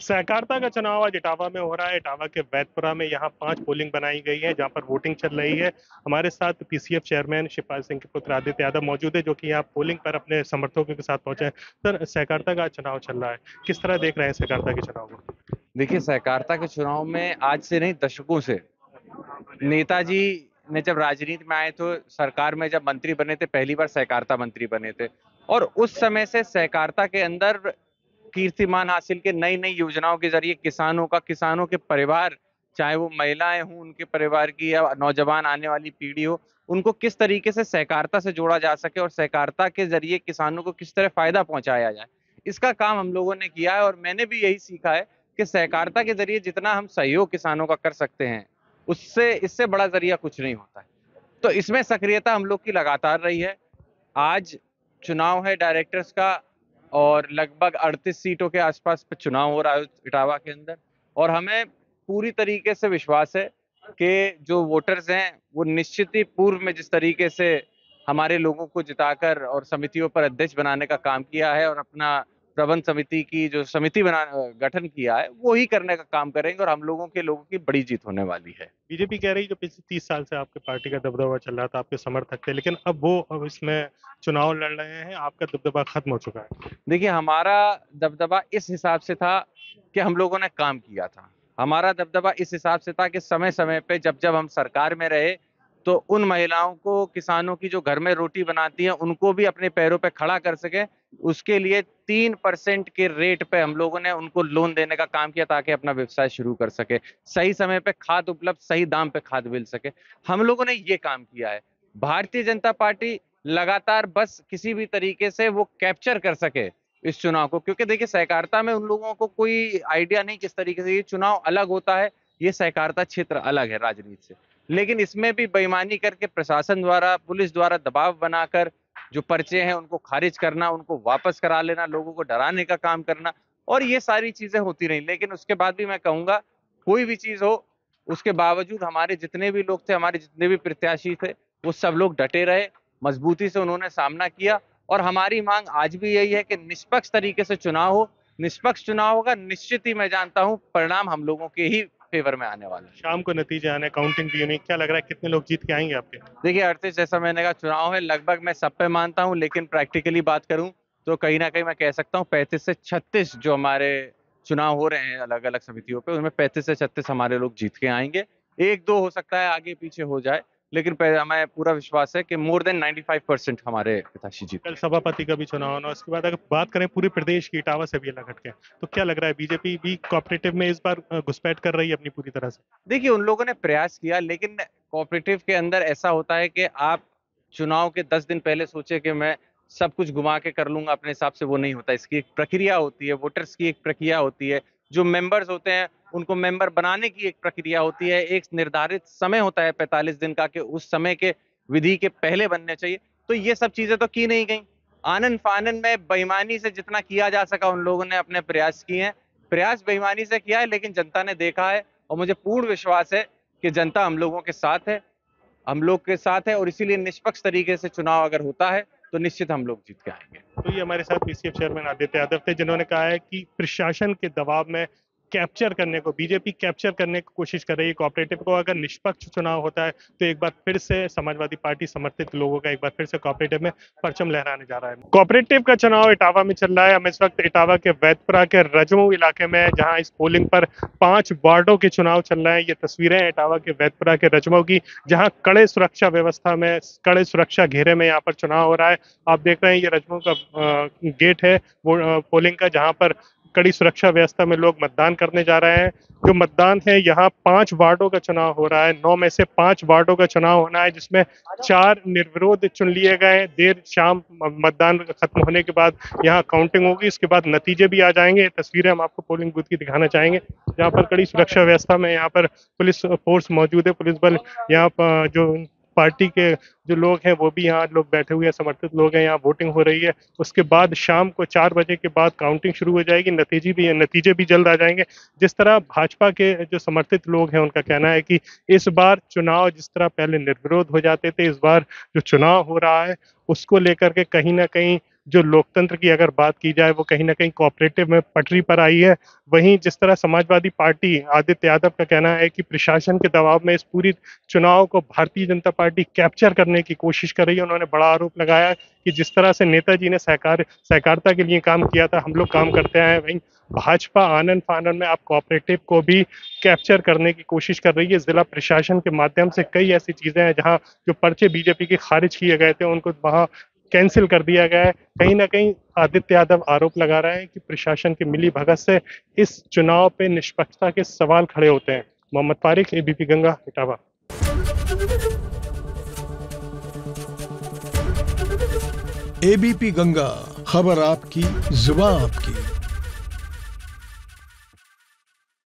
सहकारिता का चुनाव आज इटावा में हो रहा है। इटावा के वैदपुरा में यहाँ 5 पोलिंग बनाई गई है, जहाँ पर वोटिंग चल रही है। हमारे साथ पीसीएफ चेयरमैन शिवपाल सिंह के पुत्र आदित्य यादव मौजूद है, जो कि यहाँ पोलिंग पर अपने समर्थकों के साथ पहुंचे हैं। सर, सहकारिता का चुनाव चल रहा है, किस तरह देख रहे हैं सहकारिता के चुनाव को? देखिए, सहकारिता के चुनाव में आज से नहीं, दशकों से नेताजी ने जब राजनीति में आए तो सरकार में जब मंत्री बने थे, पहली बार सहकारिता मंत्री बने थे। और उस समय से सहकारिता के अंदर कीर्तिमान हासिल के नई नई योजनाओं के जरिए किसानों के परिवार, चाहे वो महिलाएं हों उनके परिवार की, या नौजवान आने वाली पीढ़ी हो, उनको किस तरीके से सहकारिता से जोड़ा जा सके और सहकारिता के जरिए किसानों को किस तरह फायदा पहुंचाया जाए, इसका काम हम लोगों ने किया है। और मैंने भी यही सीखा है कि सहकारिता के जरिए जितना हम सहयोग किसानों का कर सकते हैं, उससे इससे बड़ा जरिया कुछ नहीं होता है। तो इसमें सक्रियता हम लोग की लगातार रही है। आज चुनाव है डायरेक्टर्स का, और लगभग 38 सीटों के आसपास पे चुनाव हो रहा है इटावा के अंदर। और हमें पूरी तरीके से विश्वास है कि जो वोटर्स हैं वो निश्चित ही पूर्व में जिस तरीके से हमारे लोगों को जिताकर और समितियों पर अध्यक्ष बनाने का काम किया है और अपना प्रबंध समिति की जो समिति बना गठन किया है, वो ही करने का काम करेंगे और हम लोगों की बड़ी जीत होने वाली है। बीजेपी कह रही है जो पिछले 30 साल से आपके पार्टी का दबदबा चल रहा था, आपके समर्थक थे, लेकिन अब इसमें चुनाव लड़ रहे हैं, आपका दबदबा खत्म हो चुका है। देखिए, हमारा दबदबा इस हिसाब से था कि हम लोगों ने काम किया था। हमारा दबदबा इस हिसाब से था कि समय समय पे जब जब हम सरकार में रहे, तो उन महिलाओं को, किसानों की जो घर में रोटी बनाती हैं, उनको भी अपने पैरों पे खड़ा कर सके। उसके लिए 3% के रेट पे हम लोगों ने उनको लोन देने का काम किया, ताकि अपना व्यवसाय शुरू कर सके। सही समय पे खाद उपलब्ध, सही दाम पे खाद मिल सके, हम लोगों ने ये काम किया है। भारतीय जनता पार्टी लगातार बस किसी भी तरीके से वो कैप्चर कर सके इस चुनाव को, क्योंकि देखिए, सहकारिता में उन लोगों को कोई आइडिया नहीं किस तरीके से ये चुनाव अलग होता है। ये सहकारिता क्षेत्र अलग है राजनीति से, लेकिन इसमें भी बेईमानी करके प्रशासन द्वारा, पुलिस द्वारा दबाव बनाकर जो पर्चे हैं उनको खारिज करना, उनको वापस करा लेना, लोगों को डराने का काम करना, और ये सारी चीजें होती रही। लेकिन उसके बाद भी मैं कहूंगा, कोई भी चीज हो, उसके बावजूद हमारे जितने भी लोग थे, हमारे जितने भी प्रत्याशी थे, वो सब लोग डटे रहे, मजबूती से उन्होंने सामना किया। और हमारी मांग आज भी यही है कि निष्पक्ष तरीके से चुनाव हो। निष्पक्ष चुनाव होगा, निश्चित ही मैं जानता हूं परिणाम हम लोगों के ही फेवर में आने वाला है। शाम को नतीजे आने, काउंटिंग भी होनी, क्या लग रहा है कितने लोग जीत के आएंगे आपके? देखिए, 38 जैसा मैंने कहा चुनाव है, लगभग मैं सब पे मानता हूं, लेकिन प्रैक्टिकली बात करूं तो कहीं ना कहीं मैं कह सकता हूं 35 से 36 जो हमारे चुनाव हो रहे हैं अलग अलग समितियों पे, उनमें 35 से 36 हमारे लोग जीत के आएंगे। एक दो हो सकता है आगे पीछे हो जाए, लेकिन हमें पूरा विश्वास है कि मोर देन 95% हमारे प्रत्याशी जीत। कल सभापति का भी चुनाव होना, उसके बाद अगर बात करें पूरे प्रदेश की, इटावा से भी अलग हटके, तो क्या लग रहा है बीजेपी भी कोऑपरेटिव में इस बार घुसपैठ कर रही है अपनी पूरी तरह से? देखिए, उन लोगों ने प्रयास किया, लेकिन कोऑपरेटिव के अंदर ऐसा होता है कि आप चुनाव के 10 दिन पहले सोचे कि मैं सब कुछ घुमा के कर लूंगा अपने हिसाब से, वो नहीं होता। इसकी एक प्रक्रिया होती है, वोटर्स की एक प्रक्रिया होती है, जो मेंबर्स होते हैं उनको मेंबर बनाने की एक प्रक्रिया होती है, एक निर्धारित समय होता है 45 दिन का, कि उस समय के विधि के पहले बनने चाहिए। तो ये सब चीजें तो की नहीं गई। आनन फानन में बेईमानी से जितना किया जा सका उन लोगों ने अपने प्रयास किए हैं। प्रयास बेईमानी से किया है, लेकिन जनता ने देखा है, और मुझे पूर्ण विश्वास है कि जनता हम लोगों के साथ है, हम लोग के साथ है। और इसीलिए निष्पक्ष तरीके से चुनाव अगर होता है तो निश्चित हम लोग जीत के आएंगे। तो ये हमारे साथ पीसीएफ चेयरमैन आदित्य यादव थे, जिन्होंने कहा है कि प्रशासन के दबाव में कैप्चर करने को, बीजेपी कैप्चर करने की कोशिश कर रही है कोऑपरेटिव को। अगर निष्पक्ष चुनाव होता है तो एक बार फिर से समाजवादी पार्टी समर्थित लोगों का एक बार फिर से कोऑपरेटिव में परचम लहराने जा रहा है। कोऑपरेटिव का चुनाव इटावा में चल रहा है। हम इस वक्त इटावा के वैदपुरा के रजमऊ इलाके में, जहां इस पोलिंग पर 5 वार्डों के चुनाव चल रहे हैं। ये तस्वीरें हैं इटावा के वैदपुरा के रजमऊ की, जहां कड़े सुरक्षा व्यवस्था में, कड़े सुरक्षा घेरे में यहाँ पर चुनाव हो रहा है। आप देख रहे हैं ये रजमऊ का गेट है वो पोलिंग का, जहां पर कड़ी सुरक्षा व्यवस्था में लोग मतदान करने जा रहे हैं। जो मतदान है, यहाँ 5 वार्डों का चुनाव हो रहा है। 9 में से 5 वार्डों का चुनाव होना है, जिसमें 4 निर्विरोध चुन लिए गए हैं। देर शाम मतदान खत्म होने के बाद यहाँ काउंटिंग होगी, उसके बाद नतीजे भी आ जाएंगे। तस्वीरें हम आपको पोलिंग बूथ की दिखाना चाहेंगे, जहाँ पर कड़ी सुरक्षा व्यवस्था में यहाँ पर पुलिस फोर्स मौजूद है। पुलिस बल यहाँ पर, जो पार्टी के जो लोग हैं वो भी यहाँ लोग बैठे हुए हैं, समर्थित लोग हैं। यहाँ वोटिंग हो रही है। उसके बाद शाम को 4 बजे के बाद काउंटिंग शुरू हो जाएगी। नतीजे भी जल्द आ जाएंगे। जिस तरह भाजपा के जो समर्थित लोग हैं, उनका कहना है कि इस बार चुनाव जिस तरह पहले निर्विरोध हो जाते थे, इस बार जो चुनाव हो रहा है उसको लेकर के कहीं ना कहीं जो लोकतंत्र की अगर बात की जाए वो कहीं ना कहीं कोऑपरेटिव में पटरी पर आई है। वहीं जिस तरह समाजवादी पार्टी आदित्य यादव का कहना है कि प्रशासन के दबाव में इस पूरी चुनाव को भारतीय जनता पार्टी कैप्चर करने की कोशिश कर रही है। उन्होंने बड़ा आरोप लगाया कि जिस तरह से नेताजी ने सहकारिता के लिए काम किया था, हम लोग काम करते आए हैं, वहीं भाजपा आनन फानन में आप कोऑपरेटिव को भी कैप्चर करने की कोशिश कर रही है। जिला प्रशासन के माध्यम से कई ऐसी चीजें हैं जहां जो पर्चे बीजेपी के खारिज किए गए थे उनको वहां कैंसिल कर दिया गया है। कहीं ना कहीं आदित्य यादव आरोप लगा रहे हैं कि प्रशासन की मिली भगत से इस चुनाव पे निष्पक्षता के सवाल खड़े होते हैं। मोहम्मद फारिक, एबीपी गंगा, इटावा। एबीपी गंगा, खबर आपकी, जुबान आपकी।